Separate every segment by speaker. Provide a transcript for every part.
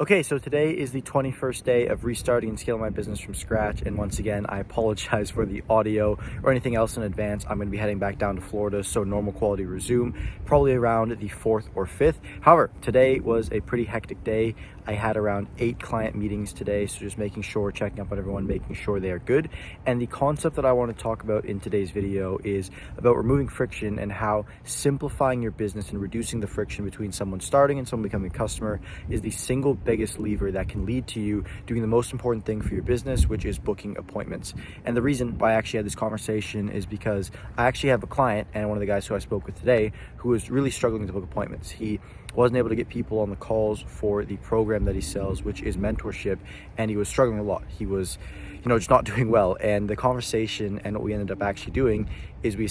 Speaker 1: Okay, so today is the 21st day of restarting and scaling my business from scratch. And once again, I apologize for the audio or anything else in advance. I'm going to be heading back down to Florida, so normal quality resume probably around the 4th or 5th. However, today was a pretty hectic day. I had around 8 client meetings today, so just making sure, checking up on everyone, making sure they are good. And the concept that I want to talk about in today's video is about removing friction and how simplifying your business and reducing the friction between someone starting and someone becoming a customer is the single biggest lever that can lead to you doing the most important thing for your business, which is booking appointments. And the reason why I actually had this conversation is because I actually have a client, and one of the guys who I spoke with today, who was really struggling to book appointments. He wasn't able to get people on the calls for the program that he sells, which is mentorship, and he was struggling a lot. He was just not doing well. And the conversation and what we ended up actually doing is we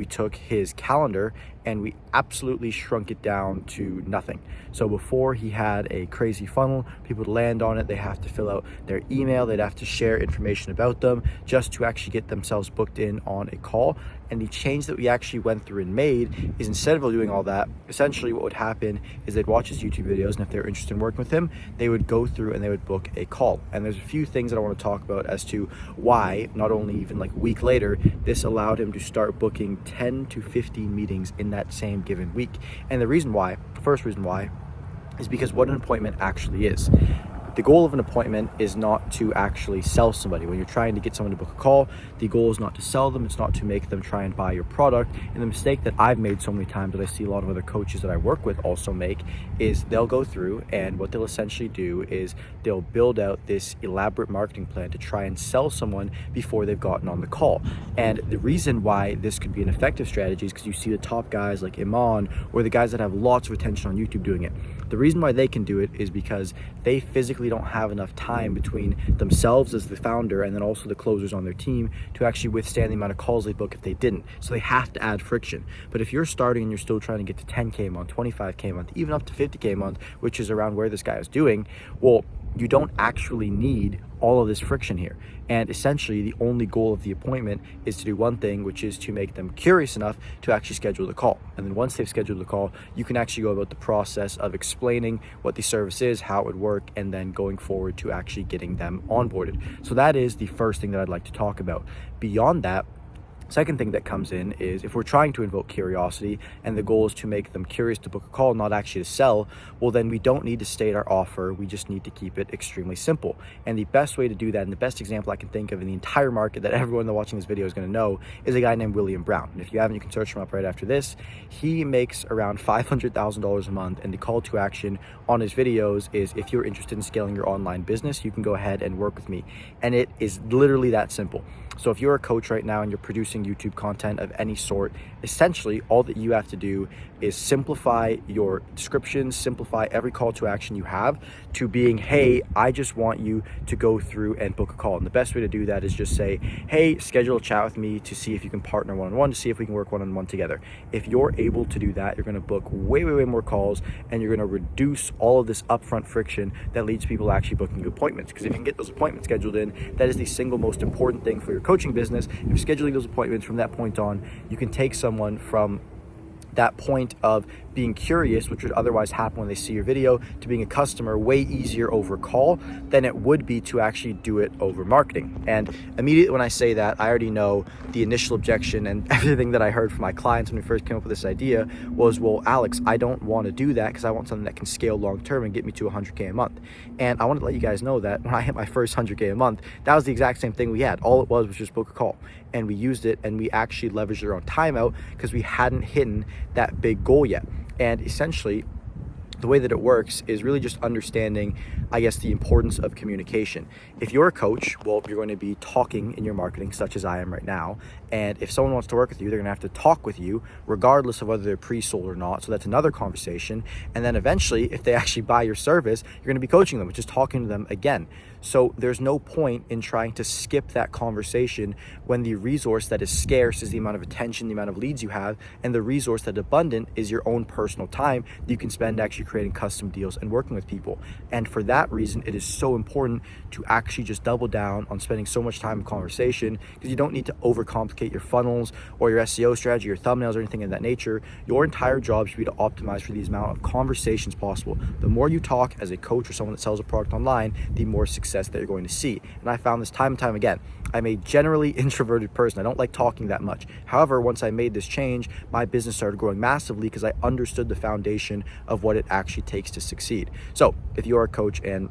Speaker 1: took his calendar and we absolutely shrunk it down to nothing. So before, he had a crazy funnel. People would land on it, they have to fill out their email, they'd have to share information about them just to actually get themselves booked in on a call. And the change that we actually went through and made is, instead of doing all that, essentially what would happen is they'd watch his YouTube videos, and if they're interested in working with him, they would go through and they would book a call. And there's a few things that I want to talk about as to why, not only even like a week later, this allowed him to start booking 10 to 15 meetings in that same given week. And the first reason why is because what an appointment actually is. The goal of an appointment is not to actually sell somebody. When you're trying to get someone to book a call, the goal is not to sell them. It's not to make them try and buy your product. And the mistake that I've made so many times, that I see a lot of other coaches that I work with also make, is they'll go through, and what they'll essentially do is they'll build out this elaborate marketing plan to try and sell someone before they've gotten on the call. And the reason why this could be an effective strategy is because you see the top guys like Iman, or the guys that have lots of attention on YouTube doing it. The reason why they can do it is because they physically don't have enough time between themselves as the founder and then also the closers on their team to actually withstand the amount of calls they book if they didn't. So they have to add friction. But if you're starting and you're still trying to get to 10K a month, 25K a month, even up to 50K a month, which is around where this guy is doing, well, you don't actually need all of this friction here. And essentially, the only goal of the appointment is to do one thing, which is to make them curious enough to actually schedule the call. And then once they've scheduled the call, you can actually go about the process of explaining what the service is, how it would work, and then going forward to actually getting them onboarded. So that is the first thing that I'd like to talk about. Beyond that, second thing that comes in is, if we're trying to invoke curiosity and the goal is to make them curious to book a call, not actually to sell, well, then we don't need to state our offer. We just need to keep it extremely simple. And the best way to do that, and the best example I can think of in the entire market that everyone that's watching this video is going to know, is a guy named William Brown. And if you haven't, you can search him up right after this. He makes around $500,000 a month, and the call to action on his videos is, if you're interested in scaling your online business, you can go ahead and work with me. And it is literally that simple. So if you're a coach right now and you're producing YouTube content of any sort, essentially all that you have to do is simplify your description, simplify every call to action you have to being, hey, I just want you to go through and book a call. And the best way to do that is just say, hey, schedule a chat with me to see if you can partner one-on-one, to see if we can work one-on-one together. If you're able to do that, you're going to book way more calls, and you're going to reduce all of this upfront friction that leads to people actually booking appointments. Because if you can get those appointments scheduled in, that is the single most important thing for your coaching business. If you're scheduling those appointments from that point on, you can take someone from that point of being curious, which would otherwise happen when they see your video, to being a customer way easier over call than it would be to actually do it over marketing. And immediately when I say that, I already know the initial objection, and everything that I heard from my clients when we first came up with this idea was, well, Alex, I don't want to do that because I want something that can scale long term and get me to 100K a month. And I want to let you guys know that when I hit my first 100K a month, that was the exact same thing we had. All it was just book a call. And we used it, and we actually leveraged our own timeout because we hadn't hit that big goal yet. And essentially, the way that it works is really just understanding, I guess, the importance of communication. If you're a coach, well, you're going to be talking in your marketing, such as I am right now. And if someone wants to work with you, they're going to have to talk with you, regardless of whether they're pre-sold or not. So that's another conversation. And then eventually, if they actually buy your service, you're going to be coaching them, which is talking to them again. So there's no point in trying to skip that conversation when the resource that is scarce is the amount of attention, the amount of leads you have, and the resource that is abundant is your own personal time that you can spend actually creating custom deals and working with people. And for that reason, it is so important to actually just double down on spending so much time in conversation, because you don't need to overcomplicate your funnels or your SEO strategy or thumbnails or anything of that nature. Your entire job should be to optimize for the amount of conversations possible. The more you talk as a coach or someone that sells a product online, the more success that you're going to see. And I found this time and time again. I'm a generally introverted person. I don't like talking that much. However, once I made this change, my business started growing massively because I understood the foundation of what it actually takes to succeed. So if you are a coach and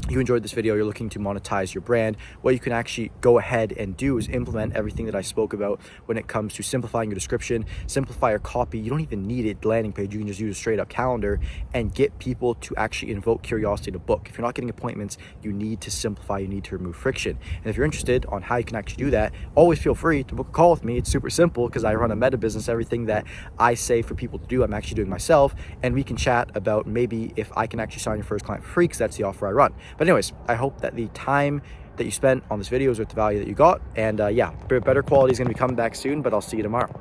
Speaker 1: you enjoyed this video, you're looking to monetize your brand, what you can actually go ahead and do is implement everything that I spoke about when it comes to simplifying your description, simplify your copy. You don't even need a landing page. You can just use a straight up calendar and get people to actually invoke curiosity to book. If you're not getting appointments, you need to simplify, you need to remove friction. And if you're interested on how you can actually do that, always feel free to book a call with me. It's super simple because I run a meta business. Everything that I say for people to do, I'm actually doing myself, and we can chat about maybe if I can actually sign your first client for free, because that's the offer I run. But anyways, I hope that the time that you spent on this video is worth the value that you got. And yeah, better quality is going to be coming back soon, but I'll see you tomorrow.